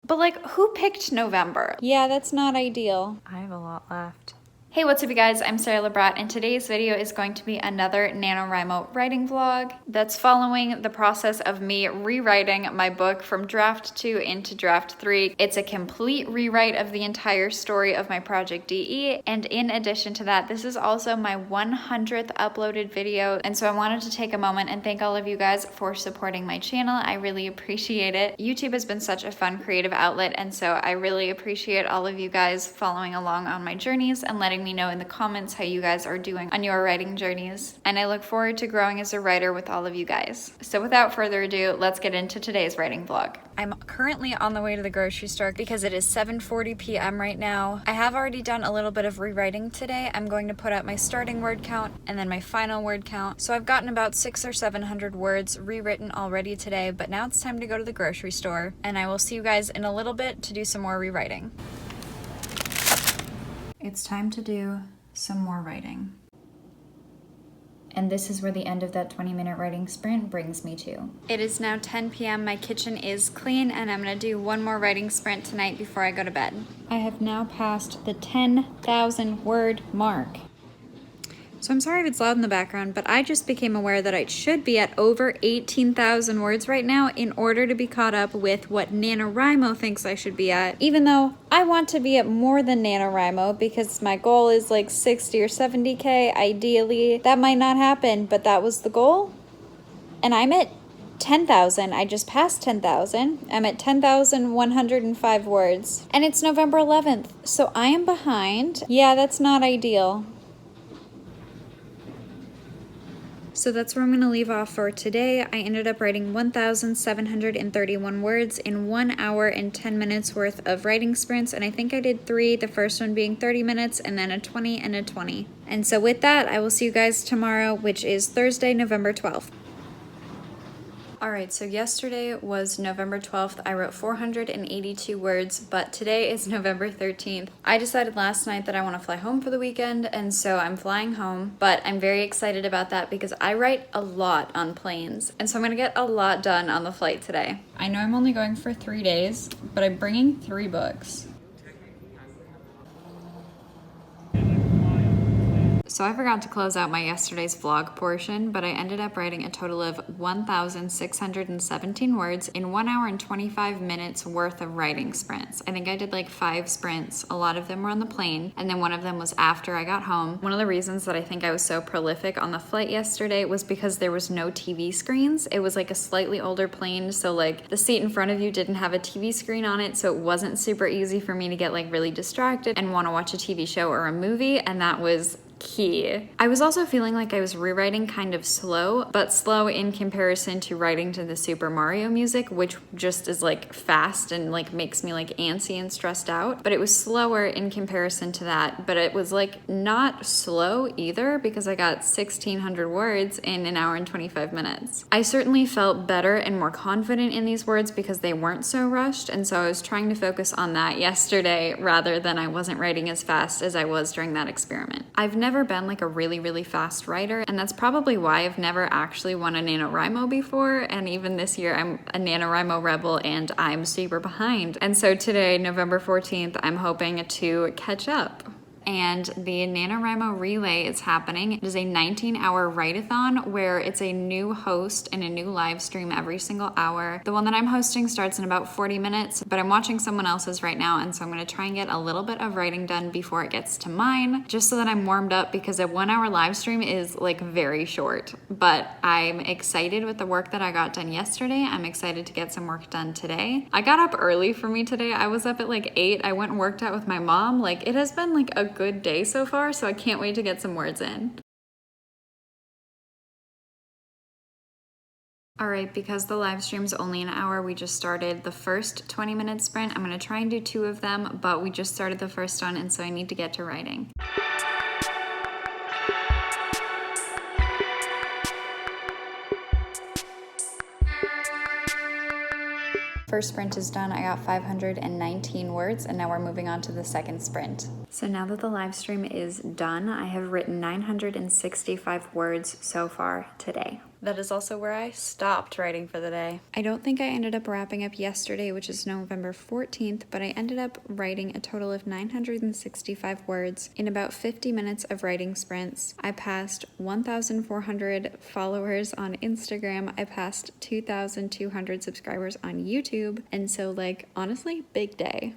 But like, who picked November? Yeah, that's not ideal. I have a lot left. Hey, what's up you guys? I'm Sarah Labrat, and today's video is going to be another NaNoWriMo writing vlog that's following the process of me rewriting my book from draft 2 into draft 3. It's a complete rewrite of the entire story of my project DE, and in addition to that, this is also my 100th uploaded video, and so I wanted to take a moment and thank all of you guys for supporting my channel. I really appreciate it. YouTube has been such a fun creative outlet, and so I really appreciate all of you guys following along on my journeys and letting me know in the comments how you guys are doing on your writing journeys. And I look forward to growing as a writer with all of you guys. So without further ado, let's get into today's writing vlog. I'm currently on the way to the grocery store because it is 7:40 p.m. right now. I have already done a little bit of rewriting today. I'm going to put out my starting word count and then my final word count. So I've gotten about 600 or 700 words rewritten already today, but now it's time to go to the grocery store, and I will see you guys in a little bit to do some more rewriting. It's time to do some more writing. And this is where the end of that 20-minute writing sprint brings me to. It is now 10 p.m. My kitchen is clean, and I'm gonna do one more writing sprint tonight before I go to bed. I have now passed the 10,000 word mark. So I'm sorry if it's loud in the background, but I just became aware that I should be at over 18,000 words right now in order to be caught up with what NaNoWriMo thinks I should be at, even though I want to be at more than NaNoWriMo because my goal is like 60 or 70K ideally. That might not happen, but that was the goal. And I'm at 10,000. I just passed 10,000. I'm at 10,105 words. And it's November 11th, so I am behind. Yeah, that's not ideal. So that's where I'm going to leave off for today. I ended up writing 1,731 words in 1 hour and 10 minutes worth of writing sprints, and I think I did 3, the first one being 30 minutes and then a 20 and a 20. And so with that, I will see you guys tomorrow, which is Thursday, November 12th. Alright, so yesterday was November 12th. I wrote 482 words, but today is November 13th. I decided last night that I want to fly home for the weekend, and so I'm flying home, but I'm very excited about that because I write a lot on planes, and so I'm going to get a lot done on the flight today. I know I'm only going for 3 days, but I'm bringing 3 books. So I forgot to close out my yesterday's vlog portion, but I ended up writing a total of 1,617 words in 1 hour and 25 minutes worth of writing sprints. I think I did like 5 sprints. A lot of them were on the plane, and then one of them was after I got home. One of the reasons that I think I was so prolific on the flight yesterday was because there was no TV screens. It was like a slightly older plane, so like the seat in front of you didn't have a TV screen on it, so it wasn't super easy for me to get like really distracted and want to watch a TV show or a movie, and that was key. I was also feeling like I was rewriting kind of slow, but slow in comparison to writing to the Super Mario music, which just is like fast and like makes me like antsy and stressed out. But it was slower in comparison to that, but it was like not slow either because I got 1,600 words in an hour and 25 minutes. I certainly felt better and more confident in these words because they weren't so rushed, and so I was trying to focus on that yesterday rather than I wasn't writing as fast as I was during that experiment. I've never been like a really fast writer, and that's probably why I've never actually won a NaNoWriMo before, and even this year I'm a NaNoWriMo rebel and I'm super behind. And so today, November 14th, I'm hoping to catch up. And the NaNoWriMo Relay is happening. It is a 19-hour write-a-thon where it's a new host and a new live stream every single hour. The one that I'm hosting starts in about 40 minutes, but I'm watching someone else's right now, and so I'm going to try and get a little bit of writing done before it gets to mine, just so that I'm warmed up, because a 1 hour live stream is like very short. But I'm excited with the work that I got done yesterday. I'm excited to get some work done today. I got up early for me today. I was up at like 8. I went and worked out with my mom. Like, it has been like a good day so far, so I can't wait to get some words in. Alright, because the live stream's only an hour, we just started the first 20-minute sprint. I'm going to try and do 2 of them, but we just started the first one, and so I need to get to writing. First sprint is done. I got 519 words, and now we're moving on to the second sprint. So now that the live stream is done, I have written 965 words so far today. That is also where I stopped writing for the day. I don't think I ended up wrapping up yesterday, which is November 14th, but I ended up writing a total of 965 words in about 50 minutes of writing sprints. I passed 1,400 followers on Instagram. I passed 2,200 subscribers on YouTube. And so, like, honestly, big day.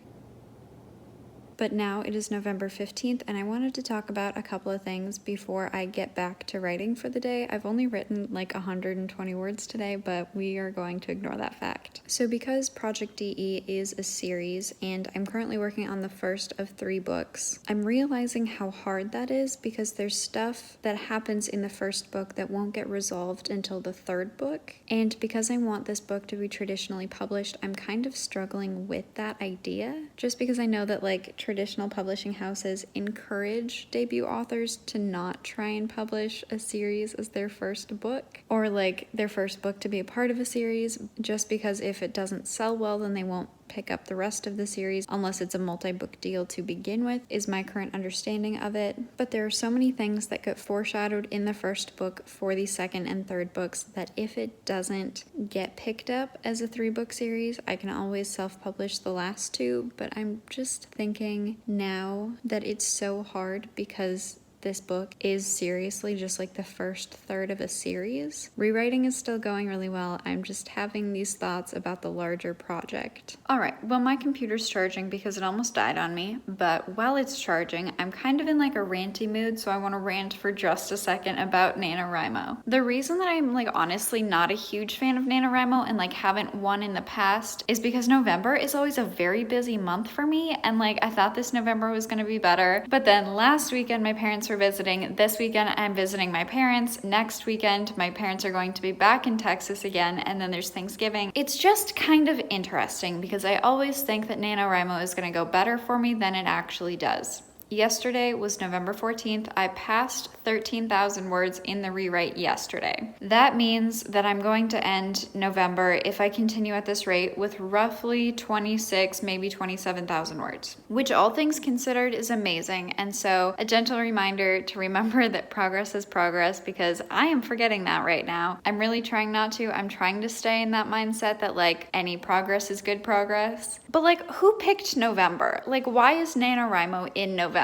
But now it is November 15th, and I wanted to talk about a couple of things before I get back to writing for the day. I've only written like 120 words today, but we are going to ignore that fact. So because Project DE is a series, and I'm currently working on the first of 3 books, I'm realizing how hard that is because there's stuff that happens in the first book that won't get resolved until the 3rd book. And because I want this book to be traditionally published, I'm kind of struggling with that idea, just because I know that like traditional publishing houses encourage debut authors to not try and publish a series as their first book, or like their first book to be a part of a series, just because if it doesn't sell well, then they won't pick up the rest of the series unless it's a multi-book deal to begin with, is my current understanding of it. But there are so many things that get foreshadowed in the first book for the 2nd and 3rd books that if it doesn't get picked up as a 3-book series, I can always self-publish the last 2. But I'm just thinking now that it's so hard because this book is seriously just like the first third of a series. Rewriting is still going really well. I'm just having these thoughts about the larger project. All right, well, my computer's charging because it almost died on me, but while it's charging, I'm kind of in like a ranty mood, so I want to rant for just a second about NaNoWriMo. The reason that I'm like honestly not a huge fan of NaNoWriMo and like haven't won in the past is because November is always a very busy month for me, and like I thought this November was going to be better, but then last weekend my parents were visiting. This weekend I'm visiting my parents. Next weekend my parents are going to be back in Texas again, and then there's Thanksgiving. It's just kind of interesting because I always think that NaNoWriMo is going to go better for me than it actually does. Yesterday was November 14th. I passed 13,000 words in the rewrite yesterday. That means that I'm going to end November, if I continue at this rate, with roughly 26, maybe 27,000 words, which all things considered is amazing. And so a gentle reminder to remember that progress is progress, because I am forgetting that right now. I'm really trying not to. I'm trying to stay in that mindset that like any progress is good progress. But like, who picked November? Like, why is NaNoWriMo in November?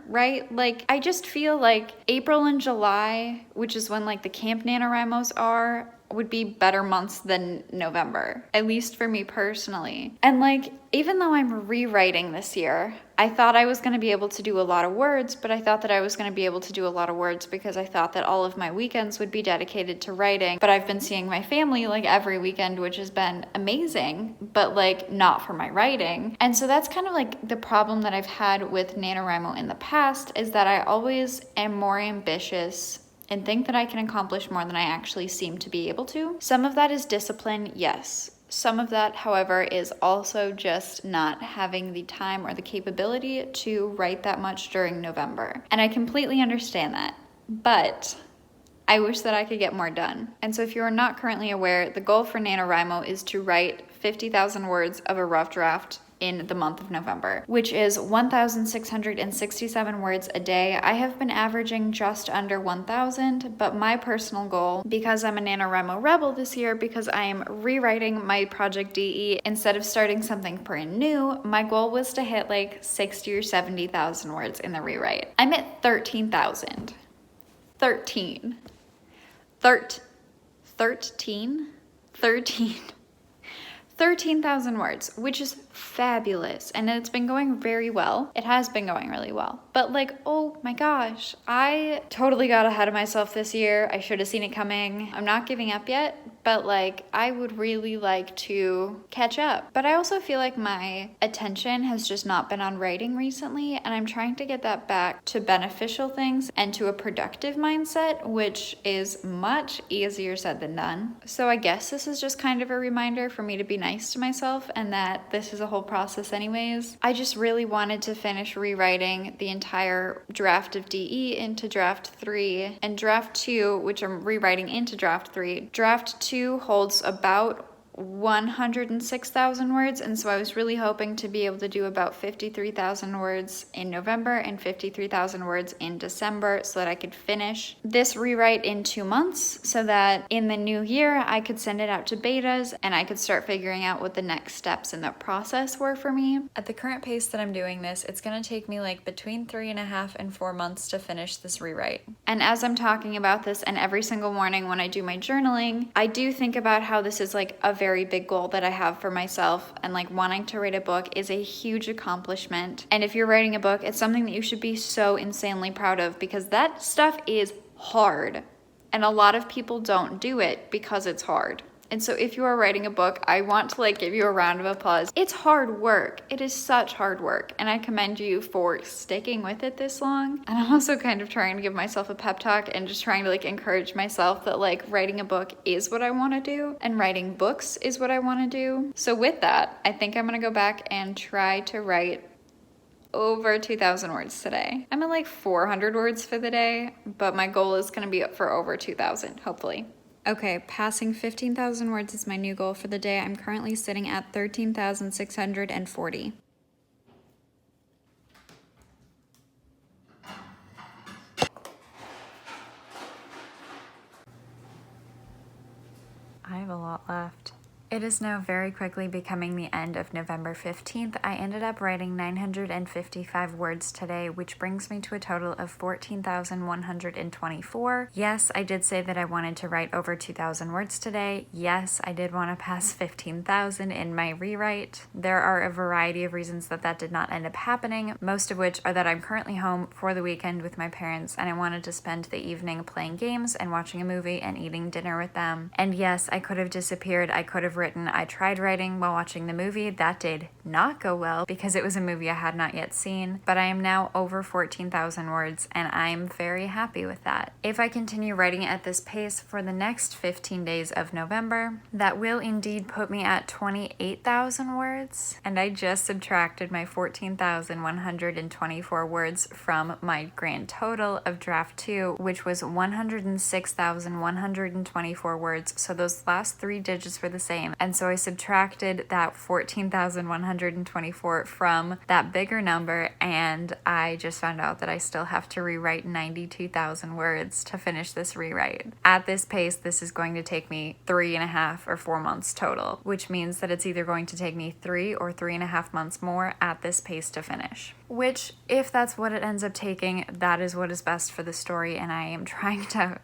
Right? Like, I just feel like April and July, which is when like the camp NaNoWriMos are, would be better months than November, at least for me personally. And like, even though I'm rewriting this year, I thought I was going to be able to do a lot of words, but I thought that I was going to be able to do a lot of words because I thought that all of my weekends would be dedicated to writing. But I've been seeing my family like every weekend, which has been amazing, but like not for my writing. And so that's kind of like the problem that I've had with NaNoWriMo in the past, is that I always am more ambitious and think that I can accomplish more than I actually seem to be able to. Some of that is discipline, yes. Some of that, however, is also just not having the time or the capability to write that much during November. And I completely understand that, but I wish that I could get more done. And so if you are not currently aware, the goal for NaNoWriMo is to write 50,000 words of a rough draft in the month of November, which is 1,667 words a day. I have been averaging just under 1,000, but my personal goal, because I'm a NaNoWriMo rebel this year, because I am rewriting my Project DE instead of starting something brand new, my goal was to hit like 60 or 70,000 words in the rewrite. I'm at 13,000. 13. 13,000 words, which is fabulous, and it's been going very well. It has been going really well. But like, oh my gosh, I totally got ahead of myself this year. I should have seen it coming. I'm not giving up yet, but like, I would really like to catch up. But I also feel like my attention has just not been on writing recently, and I'm trying to get that back to beneficial things and to a productive mindset, which is much easier said than done. So I guess this is just kind of a reminder for me to be nice to myself, and that this is a whole process anyways. I just really wanted to finish rewriting the entire draft of DE into draft 3, and draft 2, which I'm rewriting into draft 3. Draft 2 holds about 106,000 words, and so I was really hoping to be able to do about 53,000 words in November and 53,000 words in December so that I could finish this rewrite in 2 months, so that in the new year I could send it out to betas and I could start figuring out what the next steps in the process were for me. At the current pace that I'm doing this, it's gonna take me like between 3.5 and 4 months to finish this rewrite. And as I'm talking about this, and every single morning when I do my journaling, I do think about how this is like a very big goal that I have for myself, and like wanting to write a book is a huge accomplishment. And if you're writing a book, it's something that you should be so insanely proud of, because that stuff is hard. And a lot of people don't do it because it's hard. And so if you are writing a book, I want to like give you a round of applause. It's hard work. It is such hard work. And I commend you for sticking with it this long. And I'm also kind of trying to give myself a pep talk and just trying to like encourage myself that like writing a book is what I want to do, and writing books is what I want to do. So with that, I think I'm going to go back and try to write over 2,000 words today. I'm at like 400 words for the day, but my goal is going to be up for over 2,000, hopefully. Okay, passing 15,000 words is my new goal for the day. I'm currently sitting at 13,640. I have a lot left. It is now very quickly becoming the end of November 15th. I ended up writing 955 words today, which brings me to a total of 14,124. Yes, I did say that I wanted to write over 2,000 words today. Yes, I did want to pass 15,000 in my rewrite. There are a variety of reasons that that did not end up happening, most of which are that I'm currently home for the weekend with my parents, and I wanted to spend the evening playing games and watching a movie and eating dinner with them. And yes, I could have disappeared. I could have I tried writing while watching the movie. That did not go well because it was a movie I had not yet seen, but I am now over 14,000 words and I'm very happy with that. If I continue writing at this pace for the next 15 days of November, that will indeed put me at 28,000 words, and I just subtracted my 14,124 words from my grand total of draft 2, which was 106,124 words, so those last 3 digits were the same. And so I subtracted that 14,124 from that bigger number, and I just found out that I still have to rewrite 92,000 words to finish this rewrite. At this pace, this is going to take me 3.5 or 4 months total, which means that it's either going to take me 3 or 3.5 months more at this pace to finish. Which, if that's what it ends up taking, that is what is best for the story, and I'm trying to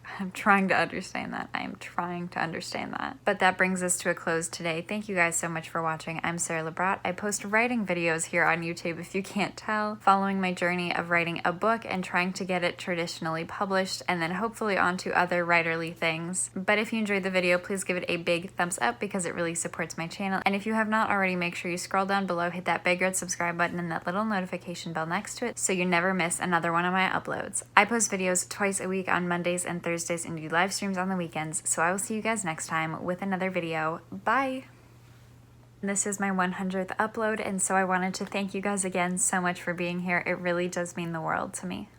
understand that. I am trying to understand that. But that brings us to a close today. Thank you guys so much for watching. I'm Sarah Labrat. I post writing videos here on YouTube, if you can't tell, following my journey of writing a book and trying to get it traditionally published, and then hopefully onto other writerly things. But if you enjoyed the video, please give it a big thumbs up because it really supports my channel. And if you have not already, make sure you scroll down below, hit that big red subscribe button and that little notification bell next to it so you never miss another one of my uploads. I post videos twice a week on Mondays and Thursdays and do live streams on the weekends, so I will see you guys next time with another video. Bye! This is my 100th upload, and so I wanted to thank you guys again so much for being here. It really does mean the world to me.